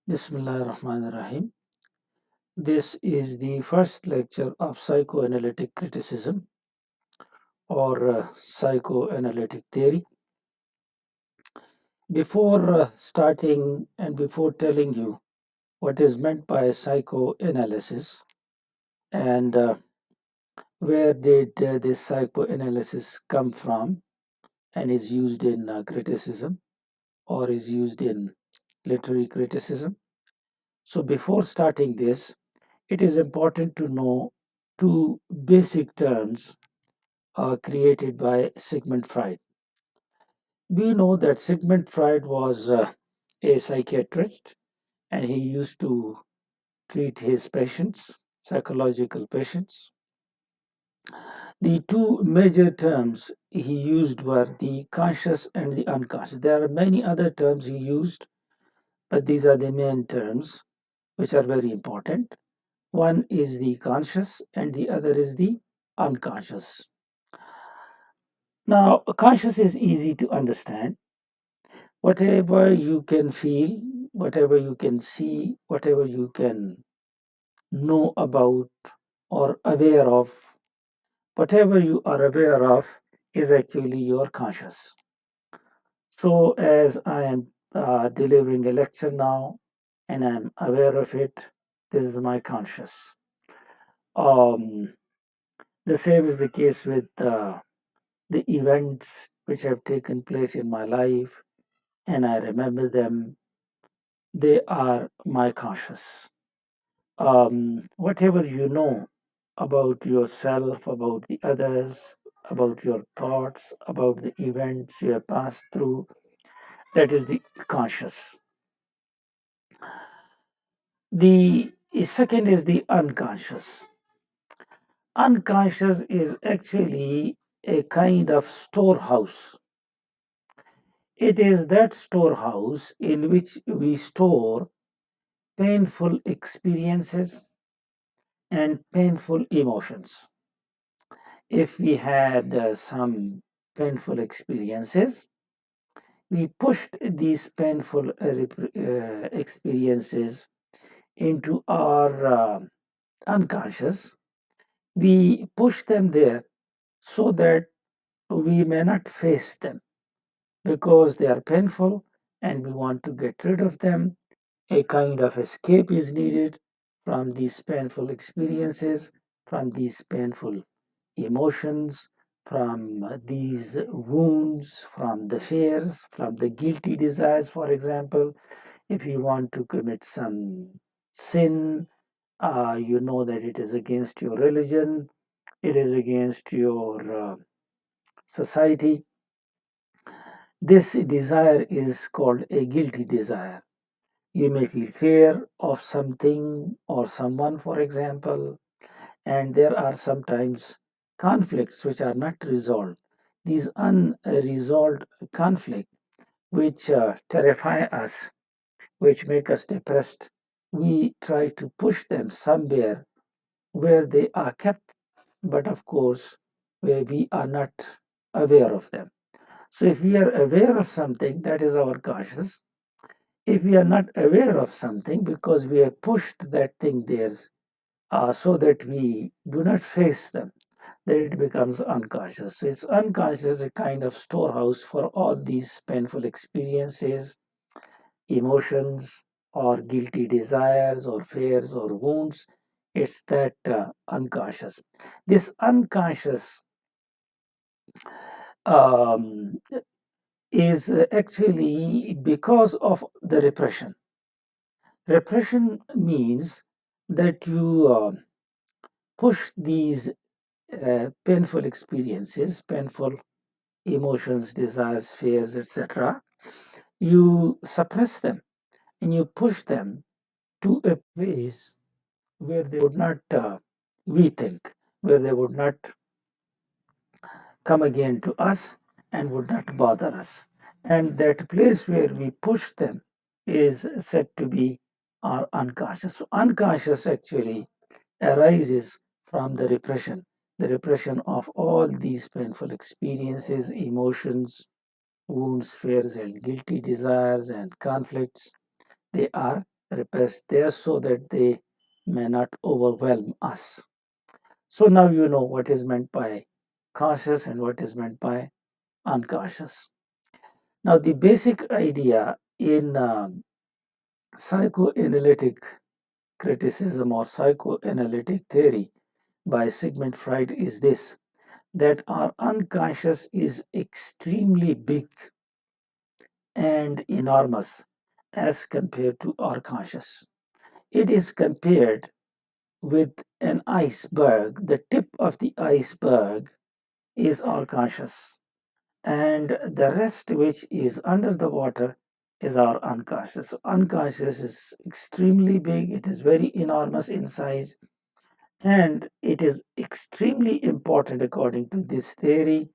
Bismillahirrahmanirrahim. This is the first lecture of psychoanalytic criticism or psychoanalytic theory. Before starting and before telling you what is meant by psychoanalysis and where did this psychoanalysis come from and is used in criticism or is used in literary criticism. So before starting this, it is important to know two basic terms created by Sigmund Freud. We know that Sigmund Freud was a psychiatrist and he used to treat his patients, psychological patients. The two major terms he used were the conscious and the unconscious. There are many other terms he used, but these are the main terms which are very important. One is the conscious and the other is the unconscious. Now, conscious is easy to understand. Whatever you can feel, whatever you can see, whatever you can know about or aware of, whatever you are aware of is actually your conscious. So, as I am delivering a lecture now and I'm aware of it, this is my conscious. Um, the same is the case with the events which have taken place in my life and I remember them, they are my conscious. Whatever you know about yourself, about the others, about your thoughts, about the events you have passed through, that is the conscious. The second is the unconscious. Unconscious is actually a kind of storehouse. It is that storehouse in which we store painful experiences and painful emotions. If we had some painful experiences, we pushed these painful experiences into our unconscious. We push them there so that we may not face them because they are painful and we want to get rid of them. A kind of escape is needed from these painful experiences, from these painful emotions, from these wounds, from the fears, from the guilty desires, for example. If you want to commit some sin, you know that it is against your religion, it is against your society. This desire is called a guilty desire. You may feel fear of something or someone, for example, and there are sometimes conflicts which are not resolved. These unresolved conflicts which terrify us, which make us depressed, we try to push them somewhere where they are kept, but of course, where we are not aware of them. So, if we are aware of something, that is our conscious. If we are not aware of something because we have pushed that thing there so that we do not face them, then it becomes unconscious. So it's unconscious, a kind of storehouse for all these painful experiences, emotions, or guilty desires, or fears, or wounds. It's that unconscious. This unconscious um, is actually because of the repression. Repression means that you push these painful experiences, painful emotions, desires, fears, etc. You suppress them and you push them to a place where they would not, we think, where they would not come again to us and would not bother us. And that place where we push them is said to be our unconscious. So unconscious actually arises from the repression of all these painful experiences, emotions, wounds, fears, and guilty desires and conflicts. They are repressed there so that they may not overwhelm us. So now you know what is meant by conscious and what is meant by unconscious. Now, the basic idea in psychoanalytic criticism or psychoanalytic theory by Sigmund Freud is this, that our unconscious is extremely big and enormous as compared to our conscious. It is compared with an iceberg. The tip of the iceberg is our conscious, and the rest, which is under the water, is our unconscious. Unconscious is extremely big, it is very enormous in size, and it is extremely important according to this theory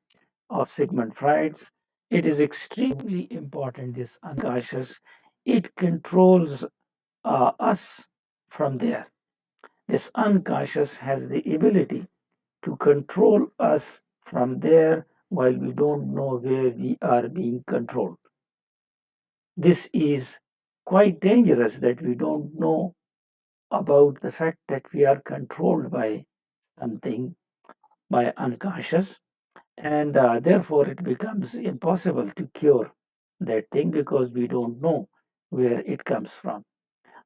of Sigmund Freud's. It is extremely important, this unconscious. It controls us from there. This unconscious has the ability to control us from there while we don't know where we are being controlled. This is quite dangerous, that we don't know about the fact that we are controlled by something, by unconscious, and therefore it becomes impossible to cure that thing because we don't know where it comes from.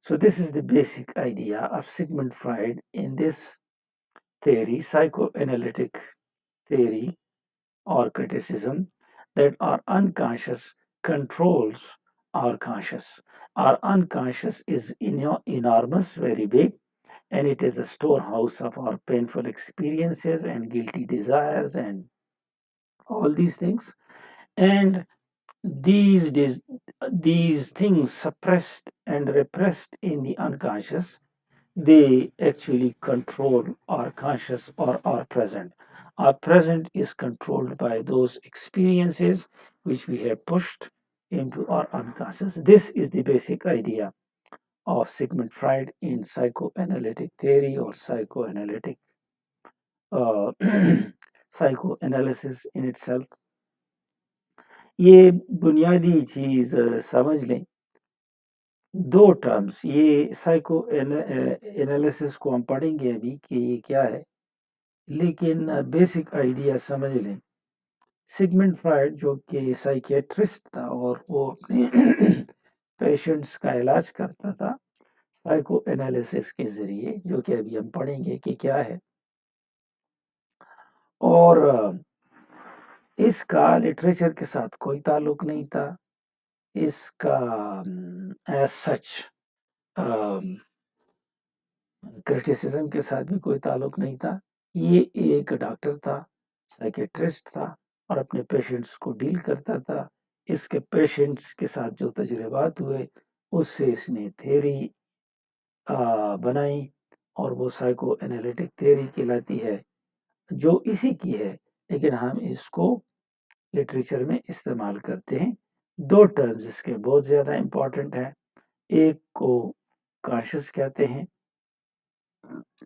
So this is the basic idea of Sigmund Freud in this theory, psychoanalytic theory or criticism, that our unconscious controls our conscious. Our unconscious is enormous, very big, and it is a storehouse of our painful experiences and guilty desires and all these things. And these things suppressed and repressed in the unconscious, they actually control our conscious or our present. Our present is controlled by those experiences which we have pushed into our unconscious. This is the basic idea of Sigmund Freud in psychoanalytic theory or psychoanalytic uh, psychoanalysis in itself. ये बुनियादी चीज समझ लें, दो terms, ये psycho analysis को हम पढ़ेंगे अभी कि ये क्या है, लेकिन बेसिक आइडिया समझ लें। सिगमंड फ्रायड जो कि साइकियाट्रिस्ट था और वो अपने पेशेंट्स का इलाज करता था साइको एनालिसिस के ज़रिए, जो कि अभी हम पढ़ेंगे कि क्या है। और इसका लिटरेचर के साथ कोई ताल्लुक नहीं था, इसका एज सच क्रिटिसिज्म के साथ भी कोई ताल्लुक नहीं था। ये एक डॉक्टर था, साइकियाट्रिस्ट था और अपने पेशेंट्स को डील करता था। इसके पेशेंट्स के साथ जो तजुर्बात हुए उससे इसने थ्योरी बनाई और वो साइको एनालिटिक थ्योरी कहलाती है, जो इसी की है, लेकिन हम इसको लिटरेचर में इस्तेमाल करते हैं। दो टर्म्स इसके बहुत ज़्यादा इम्पॉर्टेंट हैं, एक को कॉन्शियस कहते हैं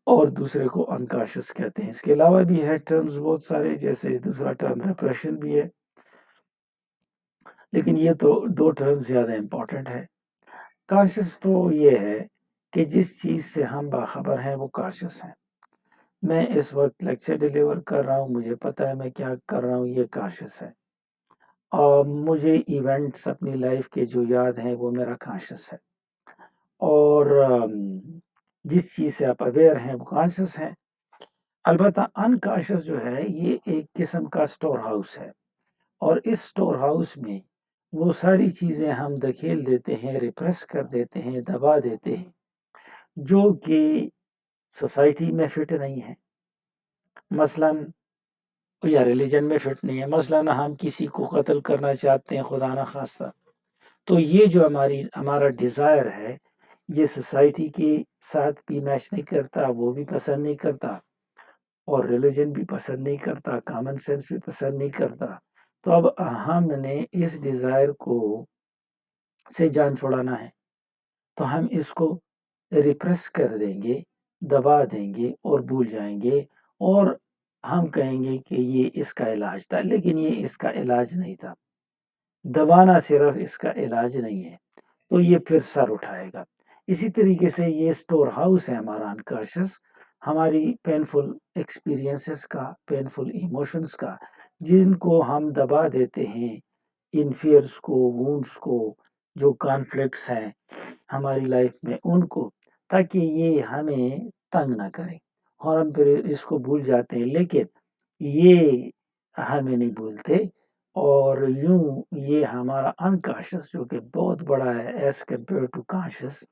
और दूसरे को अनकॉन्शियस कहते हैं। इसके अलावा भी है टर्म्स बहुत सारे, जैसे दूसरा टर्म रिप्रेशन भी है, लेकिन ये तो दो टर्म्स ज़्यादा इम्पॉर्टेंट है। कॉन्शियस तो ये है कि जिस चीज़ से हम बाखबर हैं वो कॉन्शियस हैं। मैं इस वक्त लेक्चर डिलीवर कर रहा हूँ, मुझे पता है मैं क्या कर रहा हूँ, ये कॉन्शियस है। और मुझे इवेंट्स अपनी लाइफ के जो याद हैं वो मेरा कॉन्शियस है। और जिस चीज़ से आप अवेयर हैं वो कॉन्शियस हैं। अलबत्ता अनकॉन्शियस जो है ये एक किस्म का स्टोर हाउस है, और इस स्टोर हाउस में वो सारी चीज़ें हम धकेल देते हैं, रिप्रेस कर देते हैं, दबा देते हैं, जो कि सोसाइटी में फिट नहीं है, मसलन या रिलीजन में फिट नहीं है। मसलन हम किसी को कत्ल करना चाहते हैं, खुदा ना खास्ता, तो ये जो हमारा डिज़ायर है, ये सोसाइटी के साथ भी मैच नहीं करता, वो भी पसंद नहीं करता, और रिलीजन भी पसंद नहीं करता, कॉमन सेंस भी पसंद नहीं करता। तो अब हमने इस डिज़ायर को से जान छुड़ाना है, तो हम इसको रिप्रेस कर देंगे, दबा देंगे और भूल जाएंगे, और हम कहेंगे कि ये इसका इलाज था, लेकिन ये इसका इलाज नहीं था। दबाना सिर्फ इसका इलाज नहीं है, तो ये फिर सर उठाएगा। इसी तरीके से ये स्टोर हाउस है हमारा अनकॉन्शियस, हमारी पेनफुल एक्सपीरियंसेस का, पेनफुल इमोशंस का, जिनको हम दबा देते हैं, इन फियर्स को, वुंड्स को, जो कॉन्फ्लिक्ट्स हैं हमारी लाइफ में उनको, ताकि ये हमें तंग ना करें और हम फिर इसको भूल जाते हैं। लेकिन ये हमें नहीं भूलते और यूं ये हमारा अनकॉन्शियस, जो कि बहुत बड़ा है एज कंपेयर टू कॉन्शियस,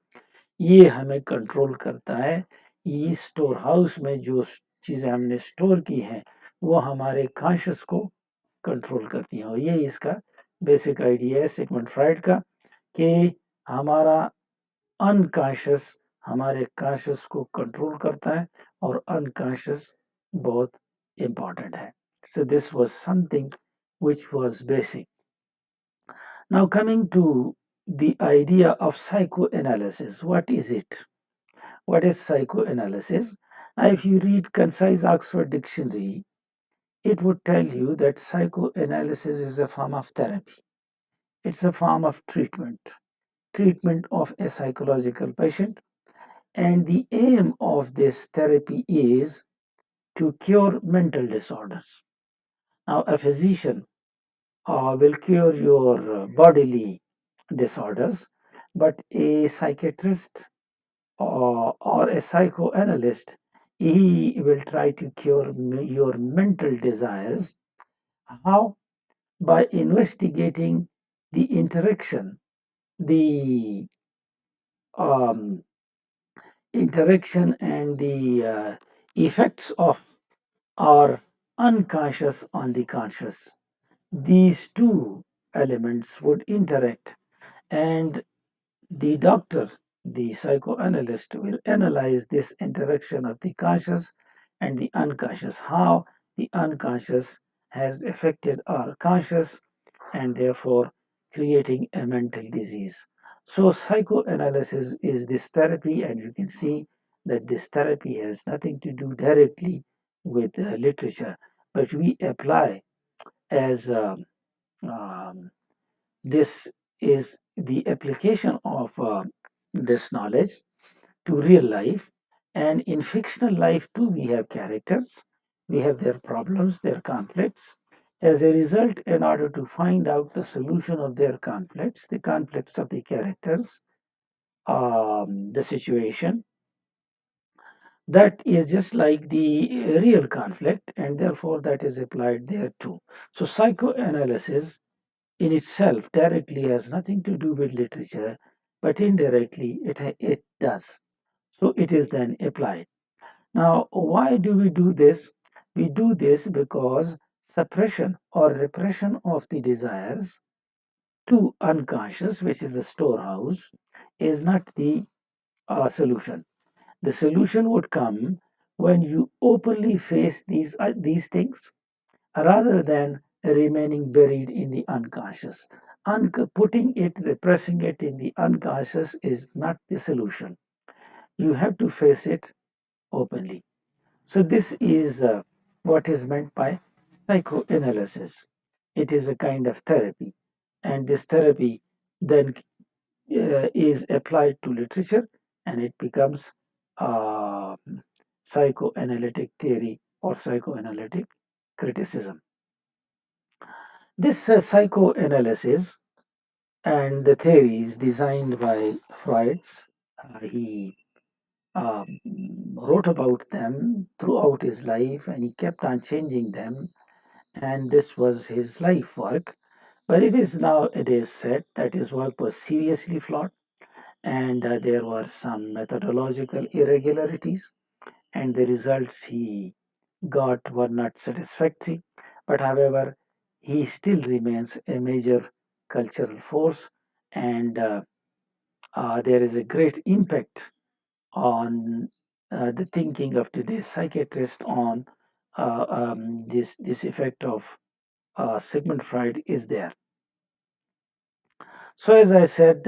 ये हमें कंट्रोल करता है। ये स्टोर हाउस में जो चीज़ें हमने स्टोर की हैं वो हमारे कॉन्शियस को कंट्रोल करती हैं, और ये इसका बेसिक आइडिया है सिगमंड फ्राइड का, कि हमारा अनकॉन्शियस हमारे कॉन्शियस को कंट्रोल करता है और अनकॉन्शियस बहुत इम्पॉर्टेंट है। So this was something which was basic. Now coming to the idea of psychoanalysis, what is it? What is psychoanalysis? Now if you read concise Oxford Dictionary, it would tell you that psychoanalysis is a form of therapy. It's a form of treatment of a psychological patient. And the aim of this therapy is to cure mental disorders. Now, a physician will cure your bodily disorders, but a psychiatrist or a psychoanalyst, he will try to cure your mental desires. How? By investigating the interaction, the um, interaction and the effects of our unconscious on the conscious. These two elements would interact, and the doctor, the psychoanalyst, will analyze this interaction of the conscious and the unconscious, how the unconscious has affected our conscious and therefore creating a mental disease. So psychoanalysis is this therapy, and you can see that this therapy has nothing to do directly with literature, but we apply as um, this is the application of this knowledge to real life. And in fictional life too, we have characters, we have their problems, their conflicts. As a result, in order to find out the solution of their conflicts, the conflicts of the characters, the situation, that is just like the real conflict, and therefore that is applied there too. So psychoanalysis in itself directly has nothing to do with literature, but indirectly it does. So it is then applied. Now, why do we do this? We do this because suppression or repression of the desires to unconscious, which is a storehouse, is not the solution. The solution would come when you openly face these things rather than remaining buried in the unconscious. Putting it, repressing it in the unconscious is not the solution. You have to face it openly. So, this is what is meant by psychoanalysis. It is a kind of therapy, and this therapy then is applied to literature and it becomes uh, psychoanalytic theory or psychoanalytic criticism. This psychoanalysis and the theories designed by Freud, he wrote about them throughout his life and he kept on changing them, and this was his life work. But it is nowadays said that his work was seriously flawed, and there were some methodological irregularities, and the results he got were not satisfactory. But however, he still remains a major cultural force, and there is a great impact on the thinking of today's psychiatrist on this effect of Sigmund Freud is there. So as I said,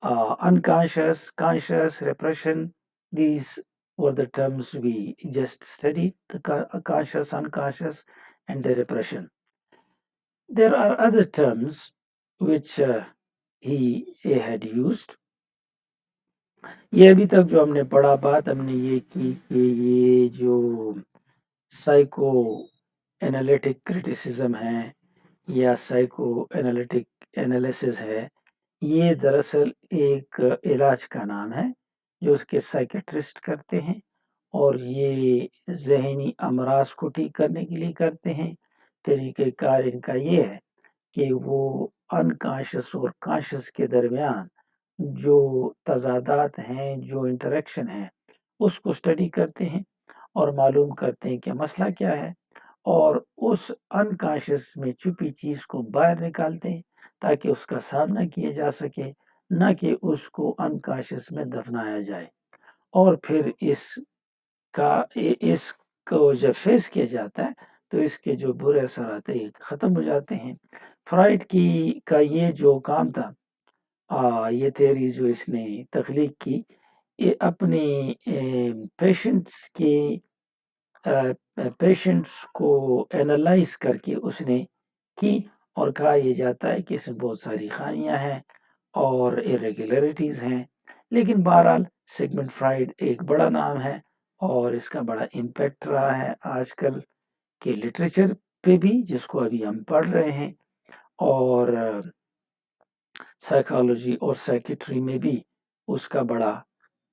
unconscious, conscious, repression, these were the terms we just studied, the conscious, unconscious, and the repression. There are other terms which he had used. ये अभी तक जो हमने पढ़ा, बात हमने ये की कि ये जो साइको एनालिटिक क्रिटिसिज्म है या साइको एनालिटिक एनालिसिस है, ये दरअसल एक इलाज का नाम है जो उसके साइकेट्रिस्ट करते हैं, और ये ज़हनी अमराज को ठीक करने के लिए करते हैं। तरीक़ेकार इनका ये है कि वो अनकॉन्शियस और कॉन्शियस के दरमियान जो तज़ादात हैं, जो इंटरेक्शन है, उसको स्टडी करते हैं और मालूम करते हैं कि मसला क्या है, और उस अनकॉन्शियस में छुपी चीज़ को बाहर निकालते हैं ताकि उसका सामना किया जा सके, ना कि उसको अनकॉन्शियस में दफनाया जाए। और फिर इसको जब फेस किया जाता है तो इसके जो बुरे असर आते हैं ख़त्म हो जाते हैं। फ्राइड की का ये जो काम था, ये थ्योरी जो इसने तख्लीक की, ये अपने पेशेंट्स को एनालाइज करके उसने की, और कहा यह जाता है कि इसमें बहुत सारी खामियां हैं और इरेगुलरिटीज़ हैं। लेकिन बहरहाल सिगमंड फ्राइड एक बड़ा नाम है और इसका बड़ा इम्पैक्ट रहा है आजकल के लिटरेचर पे भी, जिसको अभी हम पढ़ रहे हैं, और साइकोलॉजी और साइकेट्री में भी उसका बड़ा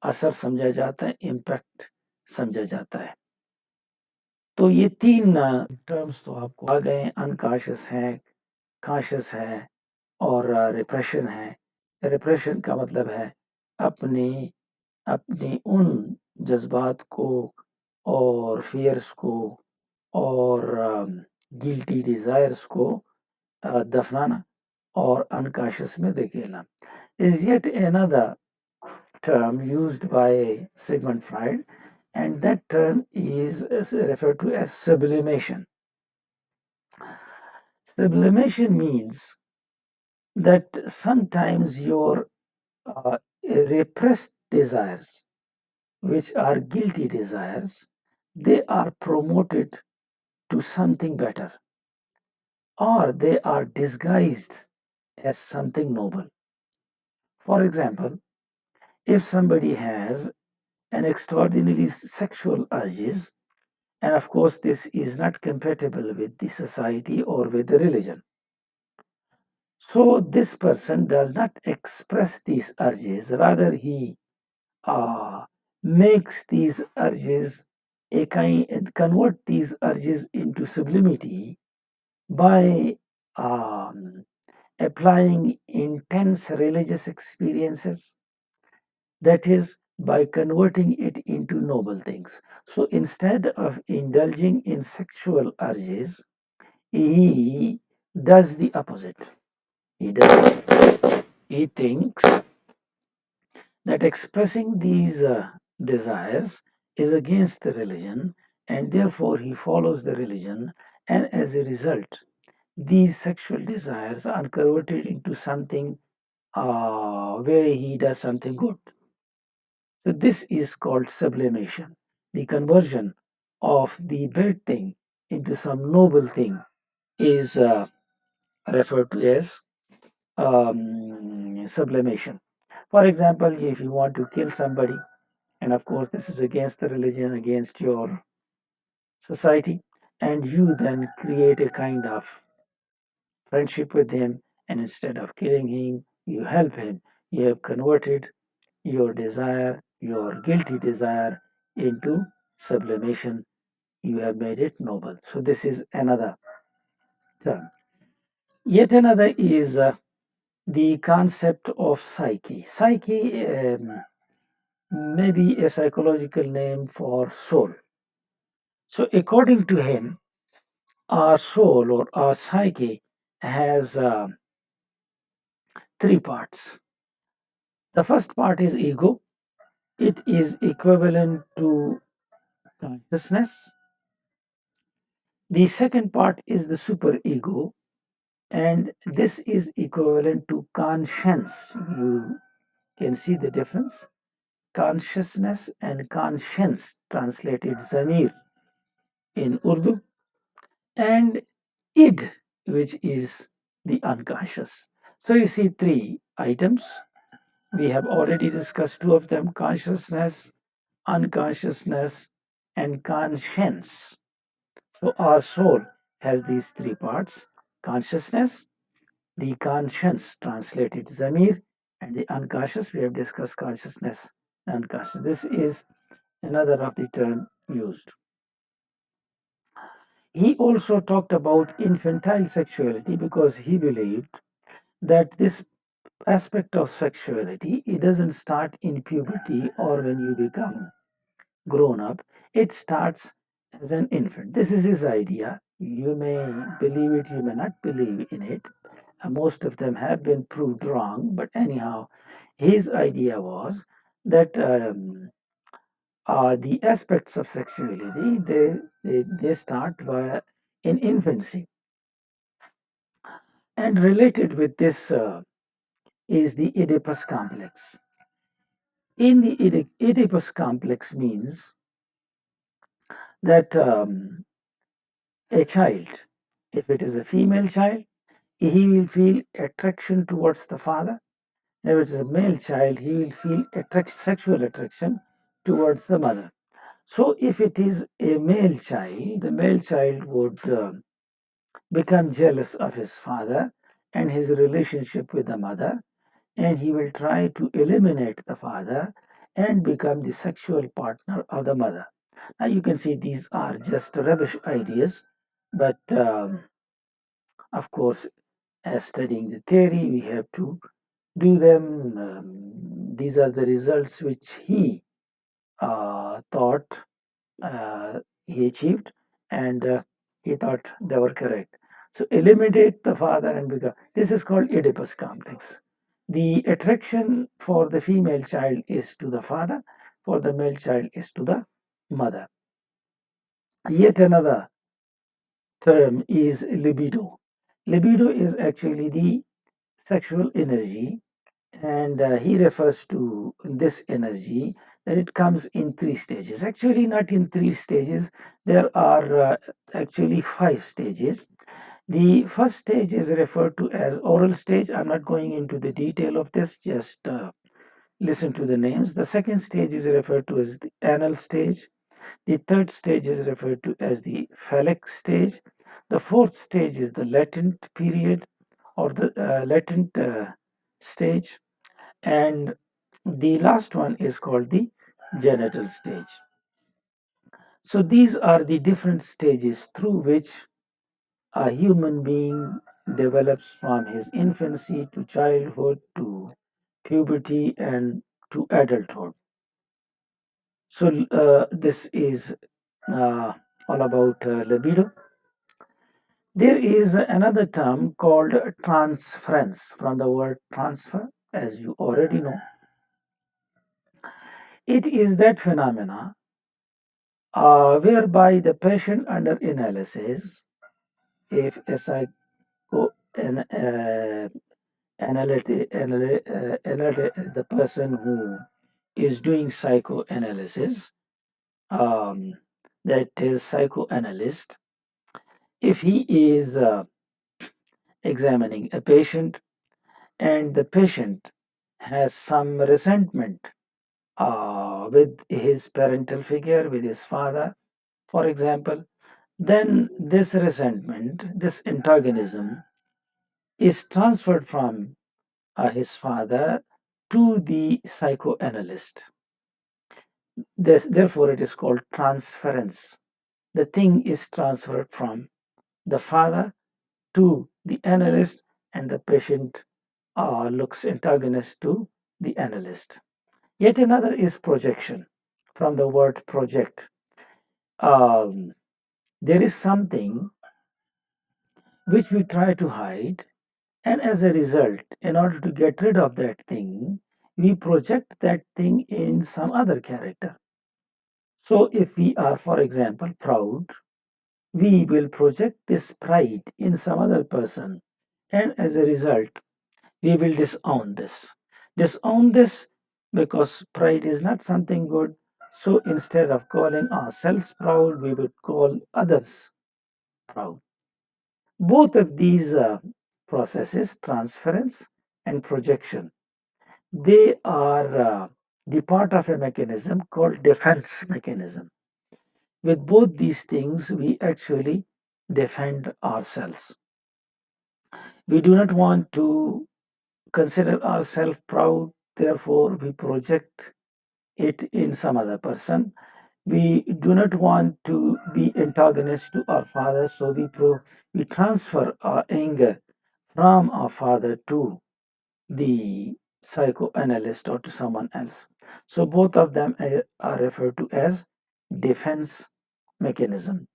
असर समझा जाता है, इम्पैक्ट समझा जाता है। तो ये 3 टर्म्स तो आपको आ गए, अनकॉन्शियस है, कॉन्शियस है और रिप्रेशन है। रिप्रेशन का मतलब है अपने अपने उन जज़्बात को और फ़ियर्स को और गिल्टी डिज़ायर्स को दफ़नाना और अनकॉन्शियस में धकेलना। Is yet another term used by Sigmund Freud, and that term is referred to as sublimation. Sublimation means that sometimes your repressed desires, which are guilty desires, they are promoted to something better, or they are disguised as something noble. For example, if somebody has an extraordinary sexual urges, and of course this is not compatible with the society or with the religion, so this person does not express these urges, rather he makes these urges convert these urges into sublimity by applying intense religious experiences, that is, by converting it into noble things. So instead of indulging in sexual urges, he does the opposite. He thinks that expressing these desires is against the religion, and therefore he follows the religion, and as a result, these sexual desires are converted into something where he does something good. So this is called sublimation, the conversion of the bad thing into some noble thing is referred to as sublimation. For example, if you want to kill somebody, and of course this is against the religion, against your society, and you then create a kind of friendship with him, and instead of killing him, you help him. You have converted your desire, your guilty desire, into sublimation. You have made it noble. So this is another term. Yet another is the concept of psyche. Psyche may be a psychological name for soul. So according to him, our soul or our psyche has 3 parts. The first part is ego. It is equivalent to consciousness. The second part is the superego, and this is equivalent to conscience. You can see the difference. Consciousness and conscience, translated zamir in Urdu, and id, which is the unconscious. So you see 3 items. We have already discussed two of them: consciousness, unconsciousness, and conscience. So, our soul has these three parts: consciousness, the conscience, translated zamir, and the unconscious. We have discussed consciousness and unconscious. This is another of the term used. He also talked about infantile sexuality because he believed that this aspect of sexuality, it doesn't start in puberty or when you become grown up. It starts as an infant. This is his idea. You may believe it, you may not believe in it. Most of them have been proved wrong, but anyhow, his idea was that the aspects of sexuality, they start in infancy. And related with this is the Oedipus complex. In the Oedipus complex means that a child, if it is a female child, he will feel attraction towards the father. If it is a male child, he will feel sexual attraction towards the mother. So, if it is a male child, the male child would become jealous of his father and his relationship with the mother, and he will try to eliminate the father and become the sexual partner of the mother. Now, you can see these are just rubbish ideas, but of course, as studying the theory, we have to do them. These are the results which he thought he achieved, and he thought they were correct. So eliminate the father and become. This is called Oedipus complex. The attraction for the female child is to the father, for the male child is to the mother. Yet another term is libido. Libido is actually the sexual energy, and he refers to this energy that it comes in three stages. Actually, not in three stages, there are actually five stages. The first stage is referred to as oral stage. I'm not going into the detail of this, just listen to the names. The second stage is referred to as the anal stage. The third stage is referred to as the phallic stage. The fourth stage is the latent period or the latent stage. And the last one is called the genital stage. So these are the different stages through which a human being develops from his infancy to childhood to puberty and to adulthood. So this is all about libido. There is another term called transference from the word transfer, as you already know. It is that phenomena whereby the patient under analysis, if a the person who is doing psychoanalysis, that is psychoanalyst, if he is examining a patient and the patient has some resentment with his parental figure, with his father, for example, then this resentment, this antagonism is transferred from his father to the psychoanalyst. Therefore, it is called transference. The thing is transferred from the father to the analyst, and the patient looks antagonist to the analyst. Yet another is projection, from the word project. There is something which we try to hide, and as a result, in order to get rid of that thing, we project that thing in some other character. So, if we are, for example, proud, we will project this pride in some other person, and as a result, we will disown this. Disown this because pride is not something good. So, instead of calling ourselves proud, we would call others proud. Both of these processes, transference and projection, They are the part of a mechanism called defense mechanism. With both these things, we actually defend ourselves. We do not want to consider ourselves proud, therefore, we project it in some other person. We do not want to be antagonist to our father, so we transfer our anger from our father to the psychoanalyst or to someone else. So both of them are referred to as defense mechanism.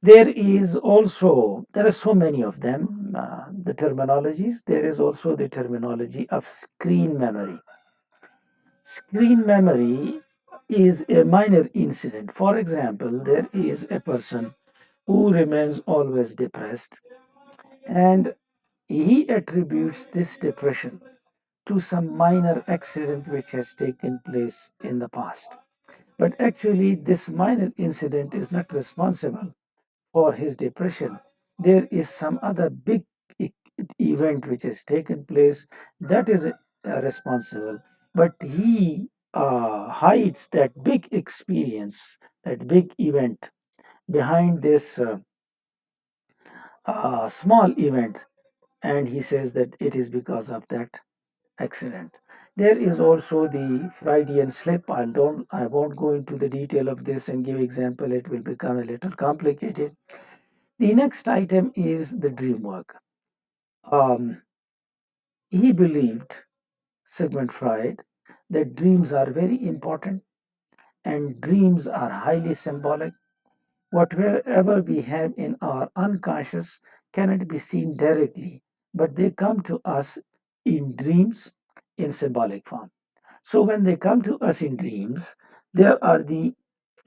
There are so many of them, the terminologies. There is also the terminology of screen memory. Screen memory is a minor incident. For example, there is a person who remains always depressed, and he attributes this depression to some minor accident which has taken place in the past. But actually, this minor incident is not responsible for his depression. There is some other big event which has taken place that is responsible, but he hides that big experience, that big event behind this small event, and he says that it is because of that accident. There is also the Freudian slip. I won't go into the detail of this and give example. It will become a little complicated. The next item is the dream work. Um, he believed, Sigmund Freud, that dreams are very important and dreams are highly symbolic. Whatever we have in our unconscious cannot be seen directly, but they come to us in dreams in symbolic form. So when they come to us in dreams, there are the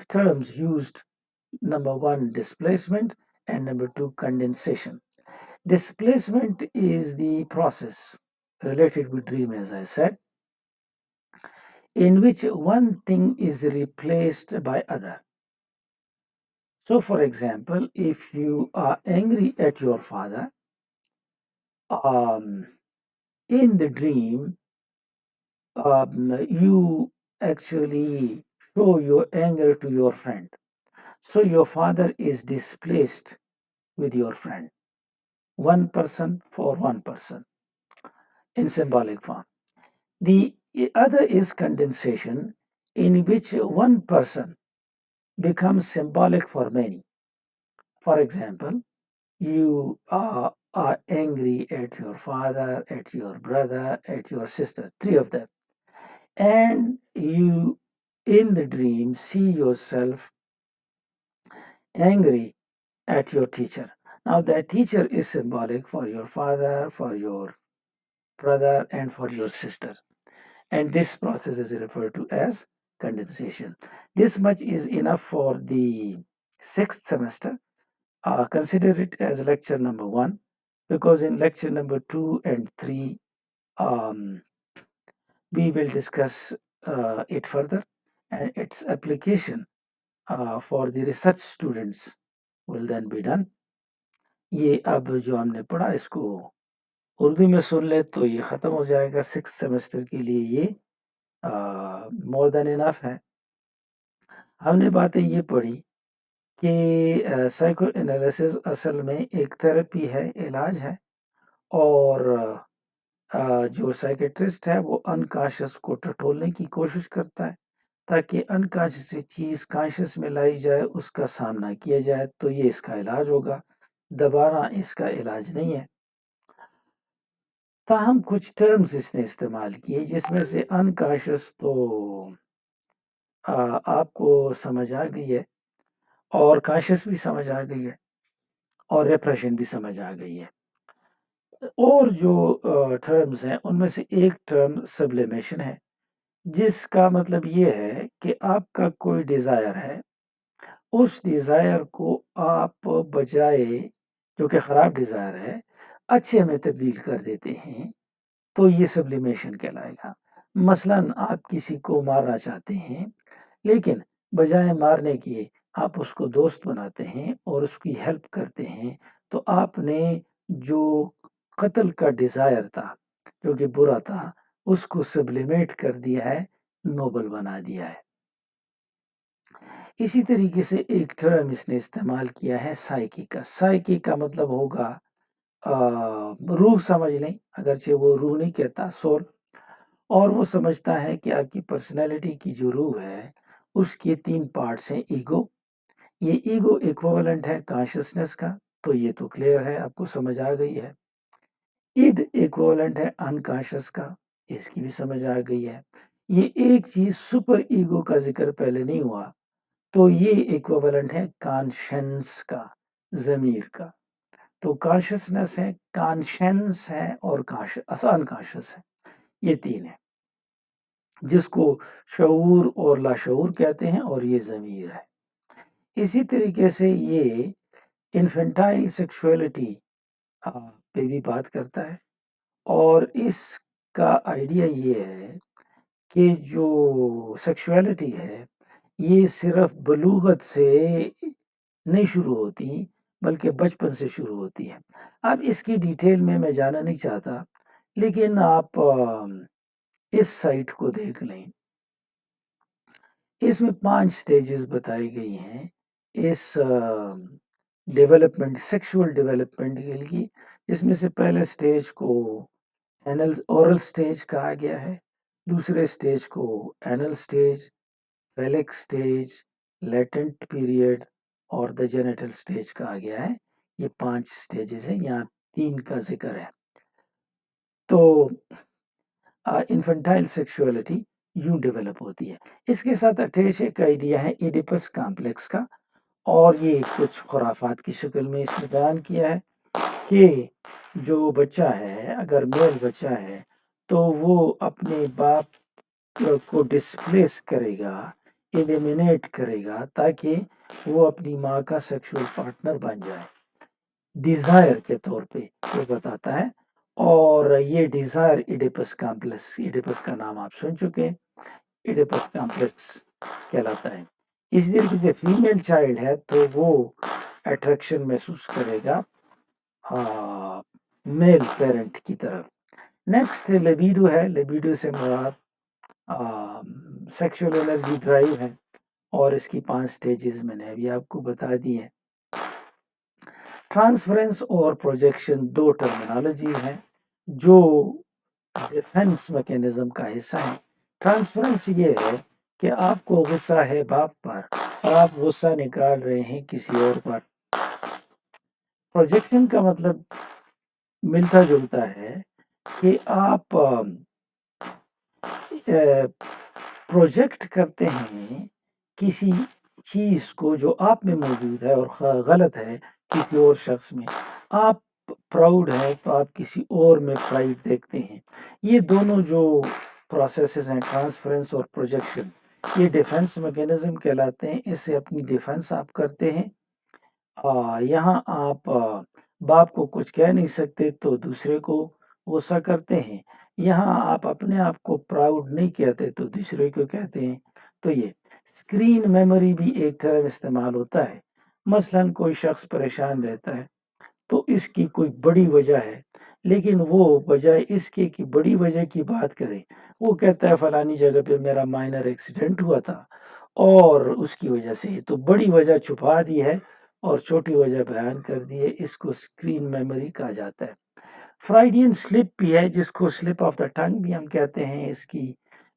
terms used: number one, displacement, and number two, condensation. Displacement is the process related with dream, as I said, in which one thing is replaced by other. So, for example, if you are angry at your father, um, in the dream, you actually show your anger to your friend. So, your father is displaced with your friend, one person for one person in symbolic form. The other is condensation, in which one person becomes symbolic for many. For example, you are angry at your father, at your brother, at your sister, three of them, and you in the dream see yourself angry at your teacher. Now, that teacher is symbolic for your father, for your brother, and for your sister. And this process is referred to as condensation. This much is enough for the sixth semester. Consider it as lecture number one, because in lecture number two and three, um, we will discuss it further, and its application for the research students will then be done. ये अब जो हमने पढ़ा इसको उर्दू में सुन ले तो ये ख़त्म हो जाएगा। सिक्स सेमेस्टर के लिए ये मोर देन इनफ है। हमने बातें ये पढ़ी कि साइको एनालिसिस असल में एक थेरेपी है, इलाज है, और जो साइकेट्रिस्ट है वो अनकॉन्शियस को टटोलने की कोशिश करता है ताकि अनकॉन्शियस चीज़ कॉन्शियस में लाई जाए, उसका सामना किया जाए, तो ये इसका इलाज होगा। दबाना इसका इलाज नहीं है। ताहम कुछ टर्म्स इसने इस्तेमाल किए जिसमें से अनकॉन्शियस तो आपको समझ आ गई है, और कॉन्शियस भी समझ आ गई है, और रेप्रेशन भी समझ आ गई है। और जो टर्म्स हैं उनमें से एक टर्म सब्लिमेशन है, जिसका मतलब ये है कि आपका कोई डिज़ायर है, उस डिज़ायर को आप बजाय जो कि ख़राब डिज़ायर है, अच्छे में तब्दील कर देते हैं, तो ये सब्लिमेशन कहलाएगा। मसलन आप किसी को मारना चाहते हैं, लेकिन बजाय मारने के आप उसको दोस्त बनाते हैं और उसकी हेल्प करते हैं, तो आपने जो कत्ल का डिज़ायर था, जो कि बुरा था, اس کو سبلیمیٹ کر دیا ہے، نوبل بنا دیا ہے۔ اسی طریقے سے ایک ٹرم اس نے استعمال کیا ہے سائیکی کا۔ سائیکی کا مطلب ہوگا روح سمجھ لیں، اگرچہ وہ روح نہیں کہتا، سول، اور وہ سمجھتا ہے کہ آپ کی پرسنالٹی کی جو روح ہے اس کے 3 پارٹس ہیں۔ ایگو، یہ ایگو ایکویولنٹ ہے کانشسنس کا، تو یہ تو کلیئر ہے، آپ کو سمجھ آ گئی ہے۔ ایڈ ایکویولنٹ ہے انکانشس کا، اس کی بھی سمجھ آ گئی ہے۔ یہ ایک چیز سپر ایگو کا ذکر پہلے نہیں ہوا، تو یہ ایکویولنٹ ہے کانشنس کا، ضمیر کا۔ تو کانشسنس ہے، کانشنس ہے، اور انکانشس ہے، یہ 3 ہے، جس کو شعور اور لاشعور کہتے ہیں، اور یہ ضمیر ہے۔ اسی طریقے سے یہ انفینٹائل سیکشولیٹی پہ بھی بات کرتا ہے، اور اس کا آئیڈیا یہ ہے کہ جو سیکشولیٹی ہے یہ صرف بلوغت سے نہیں شروع ہوتی، بلکہ بچپن سے شروع ہوتی ہے۔ اب اس کی ڈیٹیل میں جانا نہیں چاہتا، لیکن آپ اس سائٹ کو دیکھ لیں، اس میں 5 سٹیجز بتائی گئی ہیں اس ڈیولپمنٹ، سیکشول ڈیولپمنٹ کے لیے، جس میں سے پہلے سٹیج کو اورل سٹیج کہا گیا ہے، دوسرے سٹیج کو annual stage, phallic stage, latent period, اور دا جینیٹل سٹیج کہا گیا ہے۔ یہ 5 سٹیجز ہیں، یہاں 3 کا ذکر ہے۔ تو انفنٹائل سیکشولیٹی یوں ڈیولپ ہوتی ہے۔ اس کے ساتھ اٹیچ ایک آئیڈیا ہے ایڈیپس کامپلیکس کا، اور یہ کچھ خرافات کی شکل میں اس نے بیان کیا ہے کہ جو بچہ ہے، اگر میل بچہ ہے تو وہ اپنے باپ کو ڈسپلیس کرے گا، ایلیمینیٹ کرے گا، تاکہ وہ اپنی ماں کا سیکشول پارٹنر بن جائے، ڈیزائر کے طور پہ وہ بتاتا ہے۔ اور یہ ڈیزائر ایڈیپس کامپلیکس، ایڈیپس کا نام آپ سن چکے ہیں، ایڈیپس کامپلیکس کہلاتا ہے۔ اسی طریقے سے فیمیل چائلڈ ہے تو وہ اٹریکشن محسوس کرے گا میل پیرنٹ کی طرف۔ نیکسٹ لیبیڈو ہے، لیبیڈو سے مراد سیکشول انرجی ڈرائیو ہے، اور اس کی 5 سٹیجز میں نے ابھی آپ کو بتا دی ہیں۔ ٹرانسفرنس اور پروجیکشن 2 ٹرمینالوجیز ہیں جو ڈیفنس میکینزم کا حصہ ہیں۔ ٹرانسفرنس یہ ہے کہ آپ کو غصہ ہے باپ پر، اور آپ غصہ نکال رہے ہیں کسی اور پر۔ پروجیکشن کا مطلب ملتا جلتا ہے کہ آپ پروجیکٹ کرتے ہیں کسی چیز کو جو آپ میں موجود ہے اور غلط ہے کسی اور شخص میں۔ آپ پراؤڈ ہے تو آپ کسی اور میں پرائڈ دیکھتے ہیں۔ یہ دونوں جو پروسیسز ہیں، ٹرانسفرنس اور پروجیکشن، یہ ڈیفنس میکینزم کہلاتے ہیں۔ اس سے اپنی ڈیفنس آپ کرتے ہیں۔ یہاں آپ باپ کو کچھ کہہ نہیں سکتے تو دوسرے کو غصہ کرتے ہیں، یہاں آپ اپنے آپ کو پراؤڈ نہیں کہتے تو دوسرے کو کہتے ہیں۔ تو یہ اسکرین میموری بھی ایک طرح استعمال ہوتا ہے۔ مثلا کوئی شخص پریشان رہتا ہے تو اس کی کوئی بڑی وجہ ہے، لیکن وہ بجائے اس کے کہ بڑی وجہ کی بات کرے، وہ کہتا ہے فلانی جگہ پہ میرا مائنر ایکسیڈنٹ ہوا تھا اور اس کی وجہ سے، تو بڑی وجہ چھپا دی ہے اور چھوٹی وجہ بیان کر دی ہے۔ اس کو اسکرین میموری کہا جاتا ہے۔ فرائیڈین سلپ بھی ہے، جس کو سلپ آف دا ٹنگ بھی ہم کہتے ہیں۔ اس کی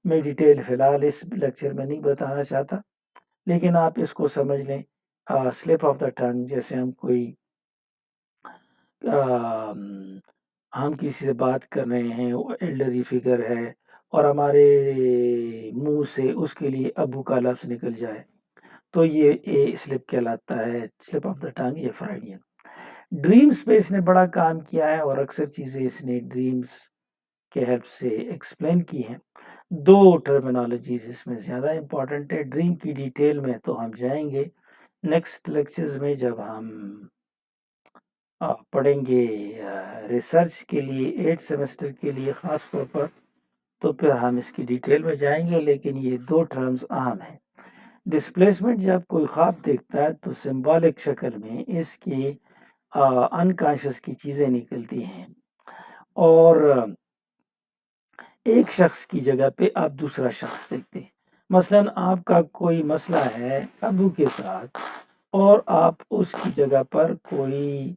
میں ڈیٹیل فی الحال اس لیکچر میں نہیں بتانا چاہتا، لیکن آپ اس کو سمجھ لیں، سلپ آف دا ٹنگ، جیسے ہم کسی سے بات کر رہے ہیں، وہ ایلڈری فگر ہے اور ہمارے منہ سے اس کے لیے ابو کا لفظ نکل جائے، تو یہ سلپ کہلاتا ہے، سلپ آف دا ٹنگ، یہ فرائیڈین۔ ڈریمز پہ اس نے بڑا کام کیا ہے، اور اکثر چیزیں اس نے ڈریمز کے ہیلپ سے ایکسپلین کی ہیں۔ 2 ٹرمینالوجیز اس میں زیادہ امپورٹنٹ ہے۔ ڈریم کی ڈیٹیل میں تو ہم جائیں گے نیکسٹ لیکچرز میں، جب ہم پڑھیں گے ریسرچ کے لیے 8 سیمسٹر کے لیے خاص طور پر، تو پھر ہم اس کی ڈیٹیل میں جائیں گے، لیکن یہ 2 ٹرمز اہم ہیں۔ ڈسپلیسمنٹ، جب کوئی خواب دیکھتا ہے تو سمبولک شکل میں اس کی انکانشس کی چیزیں نکلتی ہیں، اور ایک شخص کی جگہ پہ آپ دوسرا شخص دیکھتے ہیں. مثلاً آپ کا کوئی مسئلہ ہے ابو کے ساتھ اور آپ اس کی جگہ پر کوئی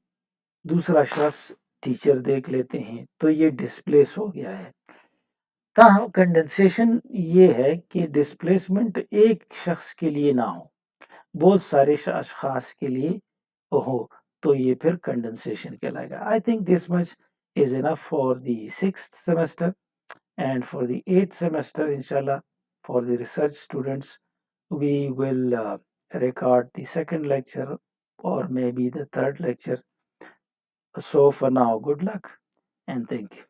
دوسرا شخص ٹیچر دیکھ لیتے ہیں تو یہ ڈسپلیس ہو گیا ہے. تاہم کنڈنسیشن یہ ہے کہ ڈسپلیسمنٹ ایک شخص کے لیے نہ ہو، بہت سارے اشخاص کے لیے ہو، تو یہ پھر کنڈنسیشن کہلائے گا. I think this much is enough for the 6th semester. And for the 8th semester, inshallah, for the research students, we will record the second lecture or maybe the third lecture. So for now, good luck and thank you.